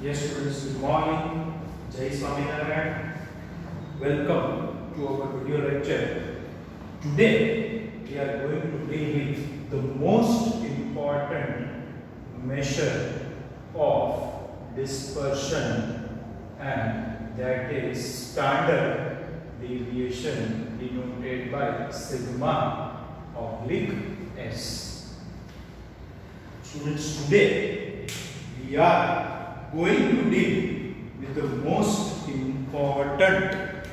Yes, students, good morning. Jai Swaminarayan. Welcome to our video lecture. Today, we are going to deal with the most important measure of dispersion, and that is standard deviation denoted by sigma oblique s. Students, today we are going to deal with the most important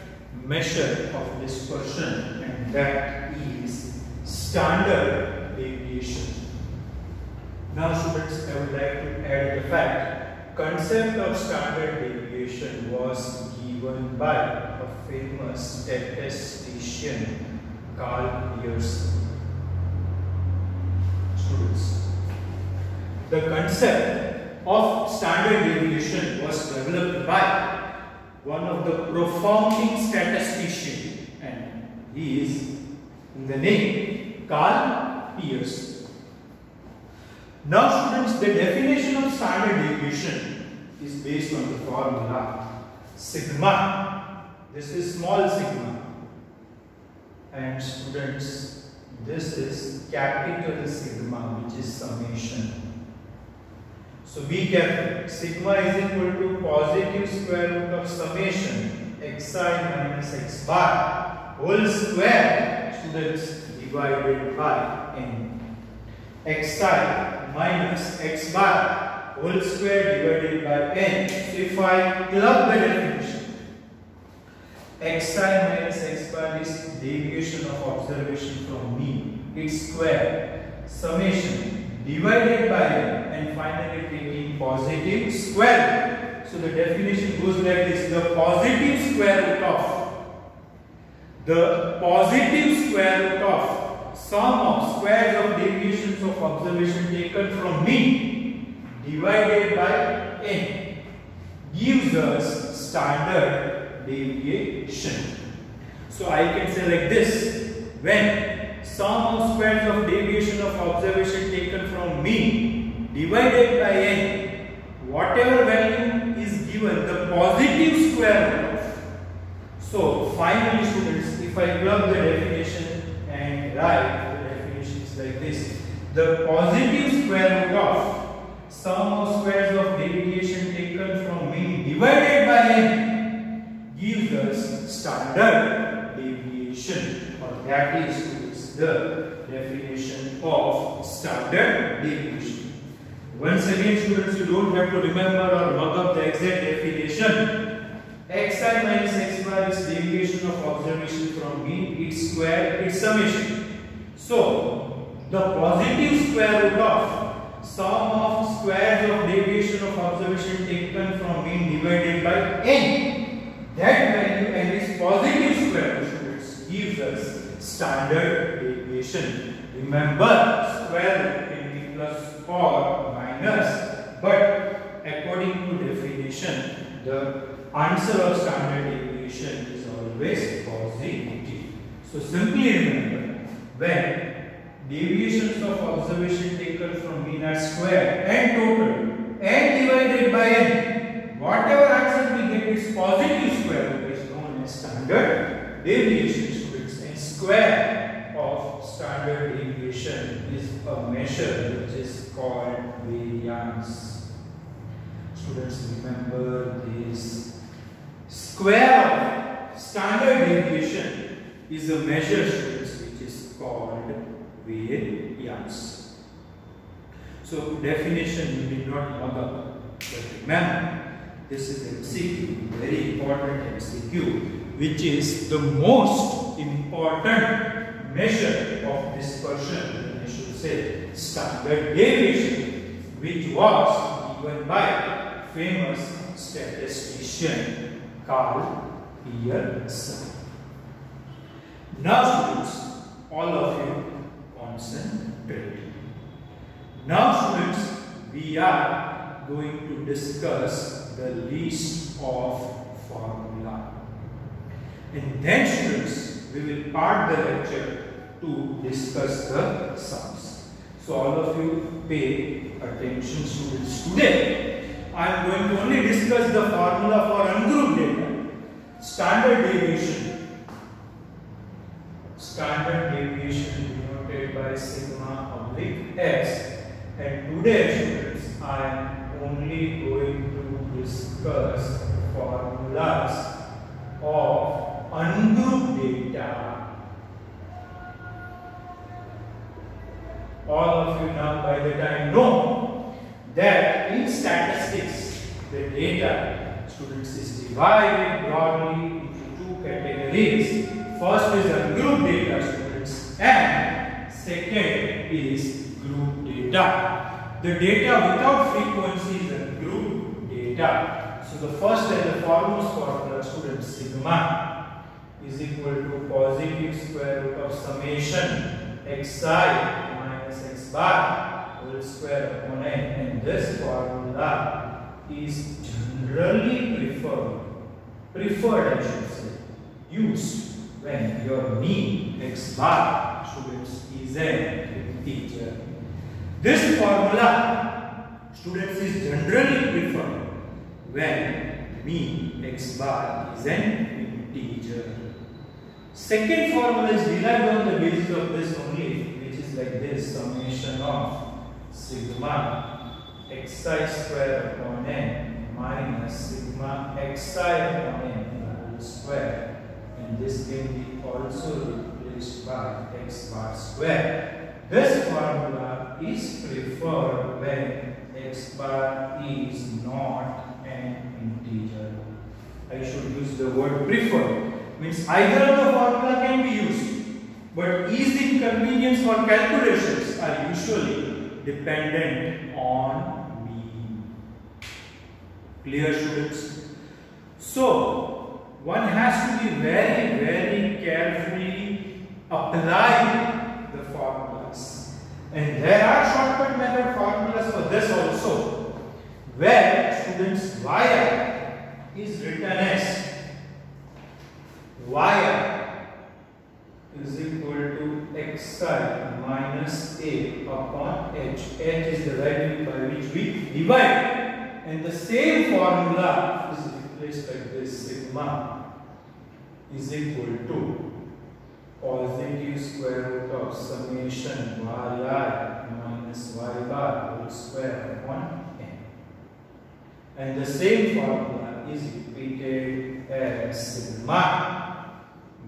measure of dispersion, and that is standard deviation. Now students, I would like to add the fact concept of standard deviation was given by a famous statistician Carl Pearson. Students, the concept of standard deviation was developed by one of the profounding statisticians, and he is in the name Carl Pearson. Now students, the definition of standard deviation is based on the formula sigma. This is small sigma, and students, this is capital sigma, which is summation. So be careful. Sigma is equal to positive square root of summation xi minus x bar whole square, students, divided by n. Xi minus x bar whole square divided by n. So if I club the definition, xi minus x bar is deviation of observation from mean, its square, summation divided by n, and finally taking positive square root. So the definition goes like this: the positive square root of sum of squares of deviations of observation taken from mean divided by n gives us standard deviation. So I can say like this: when sum of squares of deviation of observation taken from mean divided by n, whatever value is given, the positive square root of. So finally students, if I plug the definition and write the definition is like this: the positive square root of sum of squares of deviation taken from mean divided by n gives us standard deviation, or that is the definition of standard deviation. Once again students, you don't have to remember or look up the exact definition. Xi minus x bar is deviation of observation from mean, its square, its summation. So the positive square root of sum of squares of deviation of observation taken from mean divided by n, that value and its positive square root, students, gives us standard deviation. Remember, square root can be plus or minus, but according to definition, the answer of standard deviation is always positive. So simply remember, when deviations of observation taken from mean are square and total and divided by n, whatever answer we get is positive square root is known as standard deviation. Square of standard deviation is a measure which is called variance. Students, remember this: square of standard deviation is a measure, students, which is called variance. So definition you did not look up, but remember this is MCQ, very important MCQ, which is the most important measure of dispersion. I should say standard deviation, which was given by famous statistician Carl Pearson. Now students, all of you concentrate. Now students, we are going to discuss the list of formula, and then students, we will part the lecture to discuss the sums. So all of you pay attention, students. Today I am going to only discuss the formula for ungrouped data. Standard deviation. Standard deviation denoted by sigma oblique s. And today, students, I am only going to discuss formulas of ungrouped data. All of you now by the time know that in statistics the data, students, is divided broadly into two categories. First is ungrouped data, students, and second is group data. The data without frequency is ungrouped data. So the first and the foremost formula, students, sigma is equal to positive square root of summation xi minus x bar whole square upon n, and this formula is generally preferred I should say, used when your mean x bar, students, is an integer. This formula, students, is generally preferred when mean x bar is an integer. Second formula is derived on the basis of this only, which is like this: summation of sigma xi square upon n minus sigma xi upon n whole square, and this can be also replaced by x bar square. This formula is preferred when x bar is not an integer. I should use the word preferred. Means either of the formula can be used, but ease inconvenience for calculations are usually dependent on mean. Clear, students? So one has to be very, very carefully applying the formulas, and there are shortcut method formulas for this also, where, students, y is written as y is equal to xi minus a upon h. H is the value by which we divide, and the same formula is replaced like this: sigma is equal to positive square root of summation yi minus y bar whole square upon n, and the same formula is repeated as sigma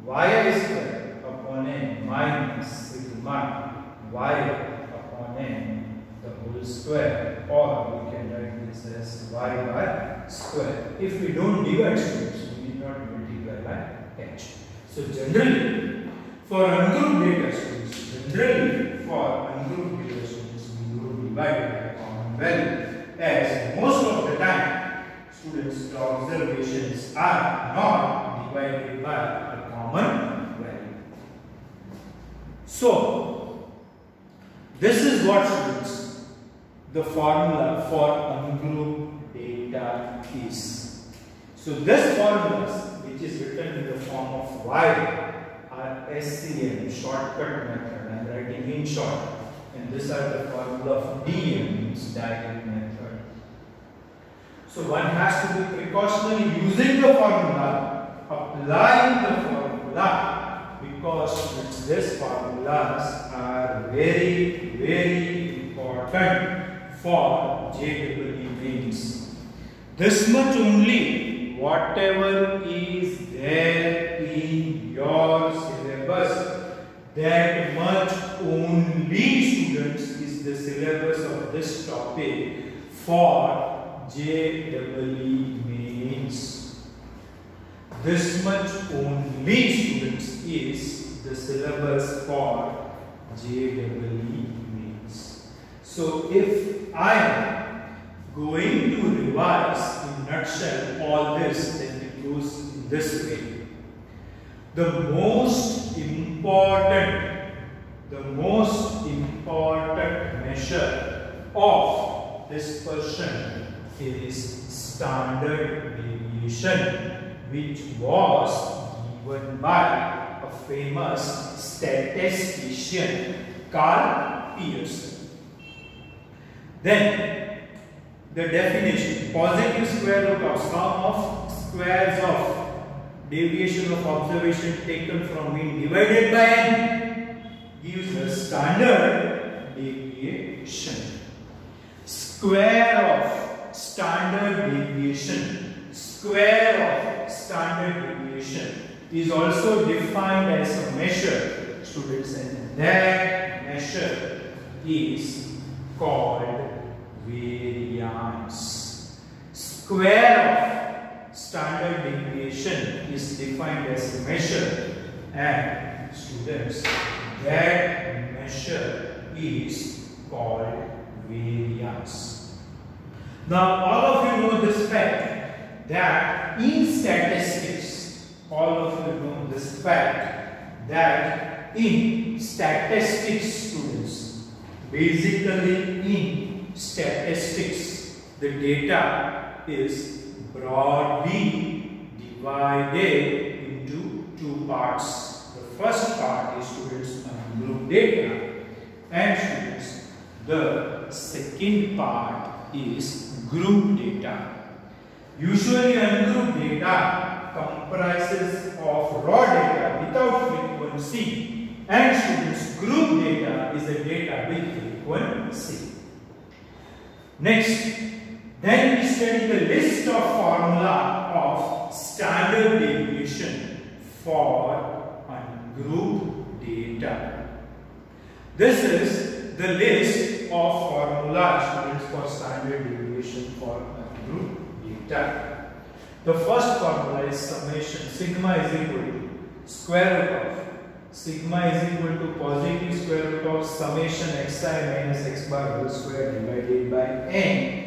y square upon n minus sigma y upon n the whole square, or we can write this as y bar square. If we don't divide, students, we need not multiply by h. So generally for ungrouped data, students, we will divide by common value, as most of the time, students, the observations are not divided by a common value. So this is what, students, the formula for ungrouped data is. So this formulas, which is written in the form of y, are SCM, shortcut method. I am writing in short, and these are the formula of DM, means direct method. So one has to be precautionary using the formula, applying the formula, because these formulas are very, very important for JEE mains. This much only, whatever is there in your syllabus, that much only, students, is the syllabus of this topic for JEE mains. This much only, students, is the syllabus for JEE mains. So if I am going to revise in nutshell all this, then it goes in this way. The most important measure of dispersion is standard deviation, which was given by a famous statistician, Carl Pearson. Then the definition, positive square root of sum of squares of deviation of observation taken from mean divided by n gives us standard deviation. Square of standard deviation, square of standard deviation is also defined as a measure, students, and that measure is called variance. Square of standard deviation is defined as a measure, and students, that measure is called variance. Now all of you know this fact that in statistics, all of you know this fact that in statistics, students, basically in statistics, the data is broadly divided into two parts. The first part is, students, ungroup data, and students, the second part is group data. Usually ungroup data comprises of raw data without frequency, and students, group data is the data with frequency. Next, then we study the list of formula of standard deviation for ungroup data. This is the list of formula, students, for standard deviation for ungroup data. The first formula is summation. Sigma is equal to square root of, sigma is equal to positive square root of summation xi minus x bar whole square divided by n.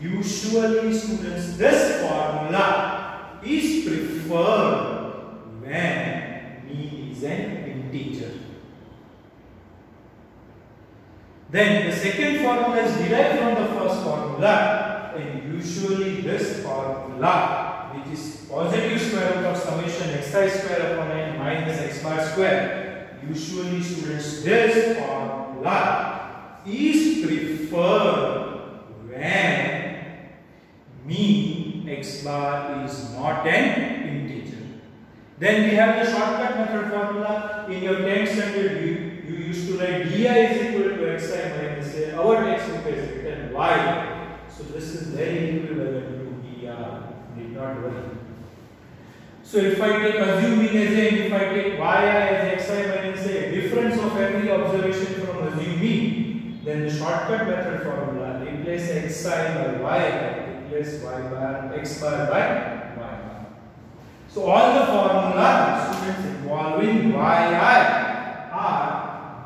Usually, students, this formula is preferred when mean is an integer. Then the second formula is derived from the first formula, and usually this formula, which is positive square root of summation xi square upon n minus x bar square, usually, students, this formula is preferred when mean x bar is not an integer. Then we have the shortcut method formula. In your 10th standard, you used to write di is equal to xi minus a. Our textbook has written y. So this is very equivalent to dr. Need not worry. So if I take assume mean as a, if I take yi as xi minus a, difference of every observation from assume mean, then the shortcut method formula, replace xi by y, replace y bar x bar by y bar. So all the formulas, students, involving yi are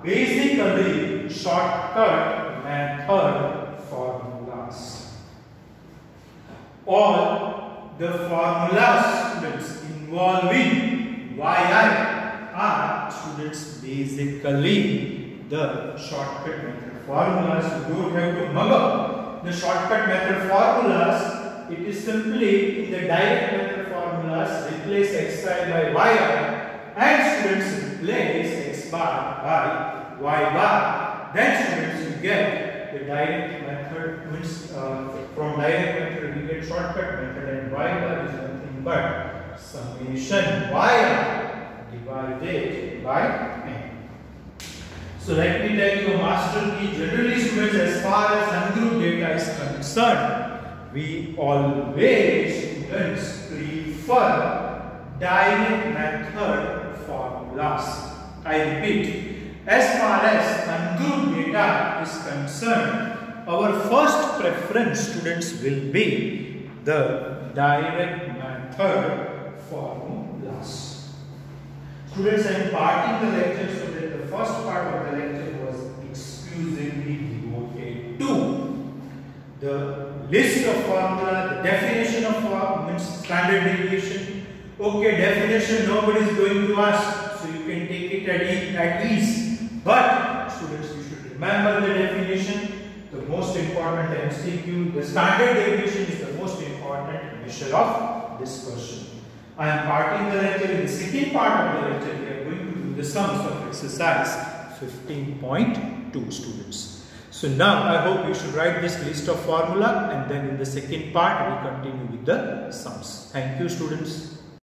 basically shortcut method formulas. All the formulas, students, involving yi are, students, basically the shortcut method formulas. You don't have to mug up the shortcut method formulas. It is simply in the direct method formulas, replace xi by yi, and students, replace x bar by y bar. Then, students, you get the direct method, means from direct method we get shortcut method, and y bar is nothing but summation yi divided by n. So let me tell you a master key. Generally, students, as far as ungroup data is concerned, we always, students, prefer direct method formulas. I repeat, as far as ungroup data is concerned, our first preference, students, will be the direct method formulas. Students, I am parting the lecture so that the first part of the lecture was exclusively devoted to the list of formula, the definition of means standard deviation. Okay, definition nobody is going to ask, so you can take it at ease. But students, you should remember the definition, the most important MCQ, the standard deviation is the most important measure of dispersion. I am parting the lecture. In the second part of the lecture, we are going to do the sums of exercise 15.2, students. So now I hope you should write this list of formula, and then in the second part we continue with the sums. Thank you, students.